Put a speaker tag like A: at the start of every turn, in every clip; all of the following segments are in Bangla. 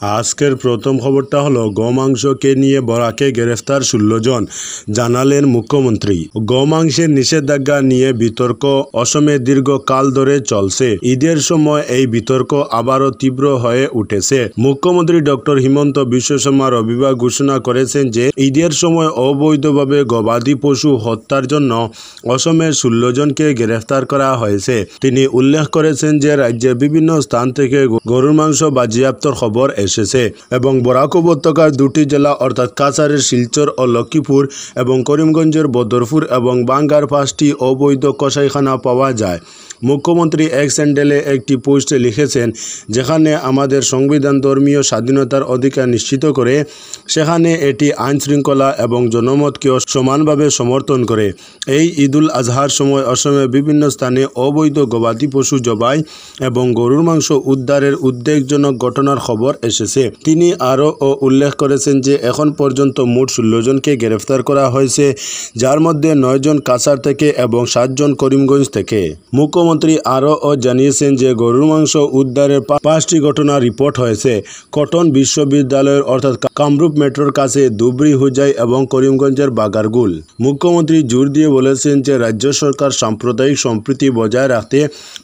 A: আজকের প্রথম খবরটা হলো গোমাংসকে নিয়ে বরাকে গ্রেফতার 16 জন, জানালেন মুখ্যমন্ত্রী। গোমাংসের নিষেধাজ্ঞা নিয়ে বিতর্ক অসমে দীর্ঘকাল ধরে চলছে। ঈদের সময় এই বিতর্ক আবারও তীব্র হয়ে উঠেছে। মুখ্যমন্ত্রী ডক্টর হিমন্ত বিশ্ব শর্মা রবিবার ঘোষণা করেছেন যে ঈদের সময় অবৈধভাবে গবাদি পশু হত্যার জন্য অসমের 16 জনকে গ্রেফতার করা হয়েছে। তিনি উল্লেখ করেছেন যে রাজ্যের বিভিন্ন স্থান থেকে গরুর মাংস বাজেয়াপ্তর খবর এসেছে এবং বরাক উপত্যকার দুটি জেলা অর্থাৎ কাছাড়ের শিলচর ও লক্ষ্মীপুর এবং করিমগঞ্জের বদরপুর এবং বাঙ্গার 5টি অবৈধ কসাইখানা পাওয়া যায়। মুখ্যমন্ত্রী এক স্যান্ডেলে একটি পোস্টে লিখেছেন, যেখানে আমাদের সংবিধান ধর্মীয় স্বাধীনতার অধিকার নিশ্চিত করে, সেখানে এটি আইন শৃঙ্খলা এবং জনমতকেও সমানভাবে সমর্থন করে। এই ঈদুল আজহার সময় অসমের বিভিন্ন স্থানে অবৈধ গবাদি পশু জবাই এবং গরুর মাংস উদ্ধারের উদ্বেগজনক ঘটনার খবর এসেছে। তিনি আরও উল্লেখ করেছেন যে এখন পর্যন্ত মোট 16 জনকে গ্রেফতার করা হয়েছে, যার মধ্যে 9 জন কাছাড় থেকে এবং 7 জন করিমগঞ্জ থেকে। মুখ্যমন্ত্রী আরও জানিয়েছেন যে গরুর মাংস উদ্ধারের 5টি ঘটনার রিপোর্ট হয়েছে কটন বিশ্ববিদ্যালয়ের অর্থাৎ কামরূপ মেট্রোর কাছে ধুবড়ী হুজাই এবং করিমগঞ্জের বাগারগুল। মুখ্যমন্ত্রী জোর দিয়ে বলেছেন যে রাজ্য সরকার সাম্প্রদায়িক সম্প্রীতি বজায় রাখতে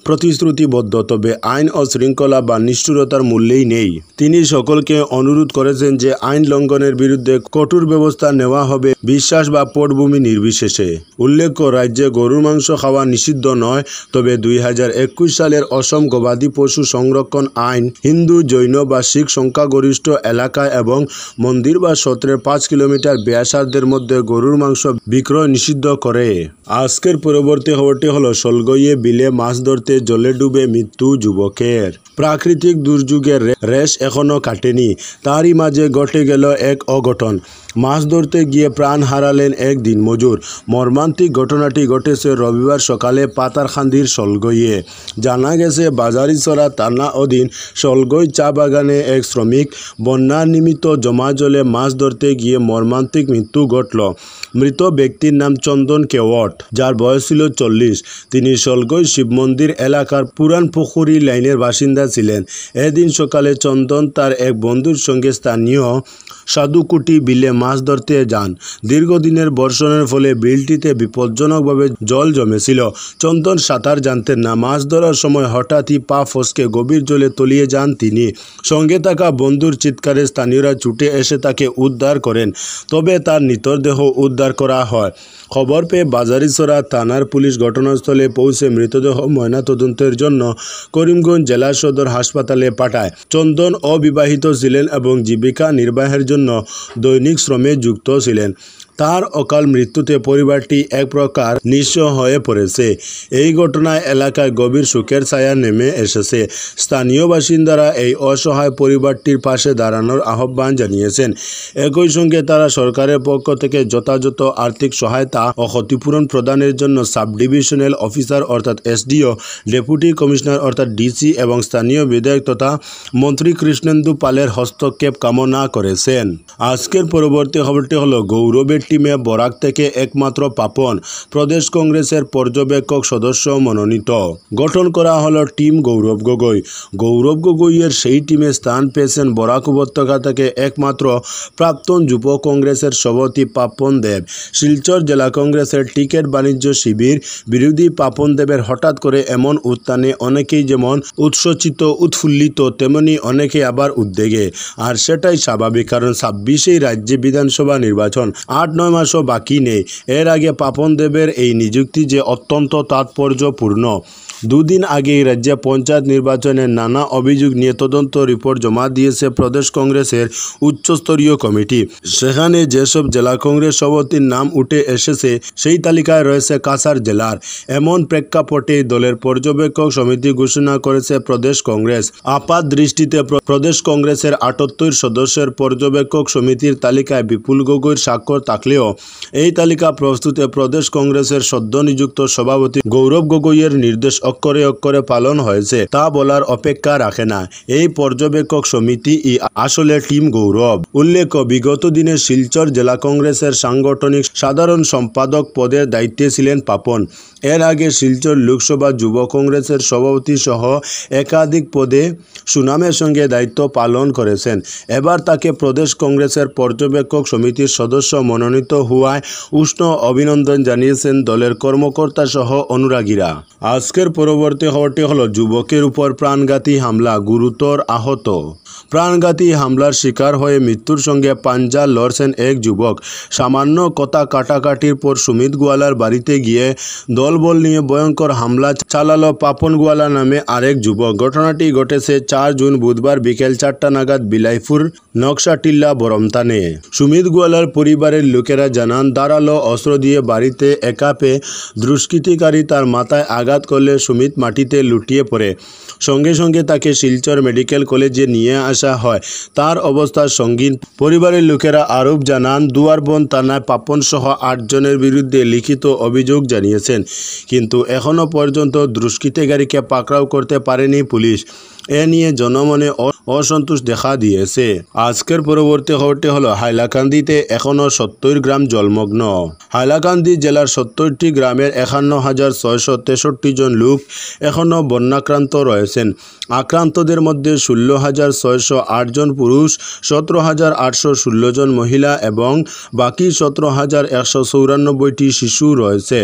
A: প্রতিশ্রুতিবদ্ধ, তবে আইন ও শৃঙ্খলা বা নিষ্ঠুরতার মূল্যেই নেই। তিনি সকলকে অনুরোধ করেছেন যে আইন লঙ্ঘনের বিরুদ্ধে কঠোর ব্যবস্থা নেওয়া হবে, বিশ্বাস বা পটভূমি নির্বিশেষে। উল্লেখ্য, রাজ্যে গরুর মাংস খাওয়া নিষিদ্ধ নয়, তবে 2021 সালের অসম গবাদি পশু সংরক্ষণ আইন হিন্দু, জৈন বা শিখ সংখ্যাগরিষ্ঠ এলাকায় এবং মন্দির বা সত্রের 5 কিলোমিটার ব্যাসার্ধের মধ্যে গরুর মাংস বিক্রয় নিষিদ্ধ করে। আজকের পরবর্তী খবরটি হলো শোলগইয়ে বিলে মাছ ধরতে জলে ডুবে মৃত্যু যুবকের। প্রাকৃতিক দুর্যোগের রেশ এখনও কাটেনি, তারই মাঝে ঘটে গেল এক অঘটন। মাছ ধরতে গিয়ে প্রাণ হারালেন এক দিনমজুর। মর্মান্তিক ঘটনাটি ঘটেছে রবিবার সকালে পাতারখান্দির শোলগইয়ে। জানা গেছে বাজারিছড়া থানা অধীন শোলগই চা বাগানে এক শ্রমিক বন্যার নিমিত্ত জমা জলে মাছ ধরতে গিয়ে মর্মান্তিক মৃত্যু ঘটল। মৃত ব্যক্তির নাম চন্দন কেওয়াট, যার বয়স ছিল 40। তিনি শোলগই শিব মন্দির এলাকার পুরান পুকুরি লাইনের বাসিন্দা ছিলেন। এদিন সকালে চন্দন তার এক বন্ধুর সঙ্গে স্থানীয় সাধুকুটি বিলে মাছ ধরতে যান। দীর্ঘদিনের বর্ষণের ফলে বিলটিতে বিপজ্জনকভাবে জল জমেছিল। চন্দন সাঁতার জানতেন না। মাছ ধরার সময় হঠাৎই পা ফসকে গভীর জলে তলিয়ে যান তিনি। সঙ্গে থাকা বন্ধুর চিৎকারে স্থানীয়রা ছুটে এসে তাকে উদ্ধার করেন, তবে তার মৃতদেহ উদ্ধার করা হয়। খবর পেয়ে বাজারিছড়া থানার পুলিশ ঘটনাস্থলে পৌঁছে মৃতদেহ ময়নাতদন্তের জন্য করিমগঞ্জ জেলা সদর হাসপাতালে পাঠায়। চন্দন অবিবাহিত ছিলেন এবং জীবিকা নির্বাহের জন্য দৈনিক শ্রমে যুক্ত ছিলেন। তার অকাল মৃত্যুতে পরিবারটি এক প্রকার নিঃস্ব হয়ে পড়েছে। এই ঘটনায় এলাকায় গভীর শোকের ছায়া নেমে এসেছে। স্থানীয় বাসিন্দারা এই অসহায় পরিবারটির পাশে দাঁড়ানোর আহ্বান জানিয়েছেন। একই সঙ্গে তারা সরকারের পক্ষ থেকে যথাযথ আর্থিক সহায়তা ও ক্ষতিপূরণ প্রদানের জন্য সাব ডিভিশনাল অফিসার অর্থাৎ এসডিও, ডেপুটি কমিশনার অর্থাৎ ডিসি এবং স্থানীয় বিধায়ক তথা মন্ত্রী কৃষ্ণেন্দু পালের হস্তক্ষেপ কামনা করেছেন। আজকের পরবর্তী খবরটি হলো গৌরবের টিমে বরাক থেকে একমাত্র পাপন প্রদেশ কংগ্রেসের পর্যবেক্ষক সদস্য মনোনীত। গঠন করা হলো টিম গৌরব গগৈ। গৌরব গগৈয়ের সেই টিমে স্থান পেয়েছেন বরাক উপত্যকা থেকে একমাত্র প্রাক্তন যুব কংগ্রেসের সভাপতি পাপন দেব। শিলচর জেলা কংগ্রেসের টিকিট বাণিজ্য শিবির বিরোধী পাপন দেবের হঠাৎ করে এমন উত্থানে অনেকেই যেমন উৎসচিত উৎফুল্লিত, তেমনি অনেকে আবার উদ্বেগে। আর সেটাই স্বাভাবিক, কারণ 26 রাজ্যে বিধানসভা নির্বাচন, 8-9 মাসও বাকি নেই। এর আগে পাপন দেবের এই নিযুক্তি যে অত্যন্ত তাৎপর্যপূর্ণ। দুদিন আগেই রাজ্যে পঞ্চায়েত নির্বাচনের নানা অভিযোগ নিয়ে তদন্ত রিপোর্ট জমা দিয়েছে প্রদেশ কংগ্রেসের উচ্চস্তরীয় কমিটি। সেখানে যেসব জেলা কংগ্রেস সভাপতির নাম উঠে এসেছে সেই তালিকায় রয়েছে কাছাড় জেলার। এমন প্রেক্ষাপটে দলের পর্যবেক্ষক সমিতি ঘোষণা করেছে প্রদেশ কংগ্রেস। আপাত দৃষ্টিতে প্রদেশ কংগ্রেসের 78 সদস্যের পর্যবেক্ষক সমিতির তালিকায় বিপুল গগৈর স্বাক্ষর থাকলেও এই তালিকা প্রস্তুতে প্রদেশ কংগ্রেসের সদ্য নিযুক্ত সভাপতি গৌরব গগৈয়ের নির্দেশ অক্ষরে অক্ষরে পালন হয়েছে তা বলার অপেক্ষা রাখে না। এই পর্যবেক্ষক সমিতি আসলে টিম গৌরব। উল্লেখ্য, বিগত দিনে শিলচর জেলা কংগ্রেসের সাংগঠনিক সাধারণ সম্পাদক পদের দায়িত্বে ছিলেন পাপন। এর আগে শিলচর লোকসভা যুব কংগ্রেসের সভাপতি সহ একাধিক পদে সুনামের সঙ্গে দায়িত্ব পালন করেছেন। এবার তাকে প্রদেশ কংগ্রেসের পর্যবেক্ষক সমিতির সদস্য মনোনীত হওয়ায় উষ্ণ অভিনন্দন জানিয়েছেন দলের কর্মকর্তা সহ অনুরাগীরা। আজকের পরবর্তী খবরটি হলো যুবকের উপর প্রাণঘাতী হামলা, গুরুতর আহত। প্রাণঘাতী হামলার শিকার হয়ে মৃত্যুর সঙ্গে পাঞ্জা লড়ছেন এক যুবক। সামান্য কথা কাটাকাটির পর সুমিত গোয়ালার বাড়িতে গিয়ে দলবল নিয়ে ভয়ঙ্কর হামলা চালালো পাপন গোয়ালা নামে আরেক যুবক। ঘটনাটি ঘটেছে 4 জুন বুধবার বিকেল 4টা নাগাদ বিলাইপুর নকশাটিল্লা বরমতানে। সুমিত গোয়ালার পরিবারের লোকেরা জানান, ধারালো অস্ত্র দিয়ে বাড়িতে একা পেয়ে দুষ্কৃতিকারী তার মাথায় আঘাত করলে সুমিত মাটিতে লুটিয়ে পড়ে। সঙ্গে সঙ্গে তাকে শিলচর মেডিকেল কলেজে নিয়ে আসা হয়। তার অবস্থা সঙ্গীন। পরিবারের লোকেরা আরও জানান, দুয়ারবন থানায় পাপন সহ 8 জনের বিরুদ্ধে লিখিত অভিযোগ জানিয়েছেন, কিন্তু এখনও পর্যন্ত দুষ্কৃতিকারীকে পাকড়াও করতে পারেনি পুলিশ। এ নিয়ে জনমনে অসন্তোষ দেখা দিয়েছে। আজকের পরবর্তী খবরটি হলো হাইলাকান্দিতে এখনও 70 গ্রাম জলমগ্ন। হাইলাকান্দি জেলার 70টি গ্রামের 51,663 জন লোক এখনও বন্যাক্রান্ত রয়েছেন। আক্রান্তদের মধ্যে 16,608 জন পুরুষ, 17,816 জন মহিলা এবং বাকি 17,194টি শিশু রয়েছে।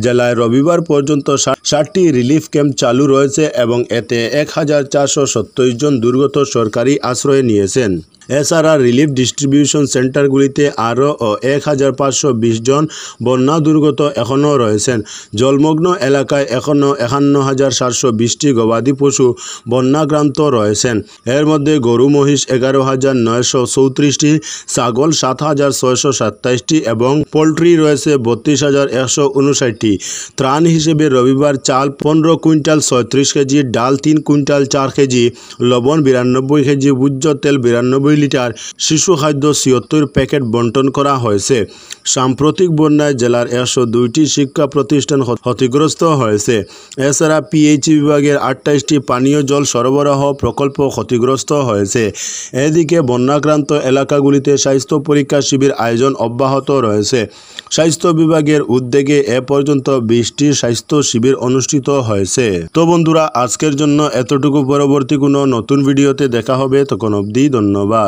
A: জেলায় রবিবার পর্যন্ত 60টি রিলিফ ক্যাম্প চালু রয়েছে এবং এতে 1,427 জন দুর্গত সরকারি আশ্রয় নিয়েছেন। এছাড়া রিলিফ ডিস্ট্রিবিউশন সেন্টারগুলিতে আরও 1,520 জন বন্যা দুর্গত এখনও রয়েছেন। জলমগ্ন এলাকায় এখনও 51,720টি গবাদি পশু বন্যাক্রান্ত রয়েছেন। এর মধ্যে গরু মহিষ 11,934টি, ছাগল 7,627টি এবং পোলট্রি রয়েছে 32,159টি। ত্রাণ হিসেবে রবিবার চাল 15 কুইন্টাল 36 কেজি, ডাল 3 কুইন্টাল 4 কেজি, লবণ 92 কেজি, ভোজ্য তেল 92 লিটার, শিশু খাদ্য 76 প্যাকেট বন্টন করা হয়েছে। সাম্প্রতিক বন্যায় জেলার 102টি শিক্ষা প্রতিষ্ঠান ক্ষতিগ্রস্ত হয়েছে। এছাড়া পিএইচই বিভাগের 28টি পানীয় জল সরবরাহ প্রকল্প ক্ষতিগ্রস্ত হয়েছে। এদিকে বন্যাক্রান্ত এলাকাগুলিতে স্বাস্থ্য পরীক্ষা শিবির আয়োজন অব্যাহত রয়েছে। স্বাস্থ্য বিভাগের উদ্যোগে এ পর্যন্ত 20টি স্বাস্থ্য শিবির অনুষ্ঠিত হয়েছে। তো বন্ধুরা, আজকের জন্য এতটুকু। পরবর্তী কোনো নতুন ভিডিওতে দেখা হবে, তখন অবধি ধন্যবাদ।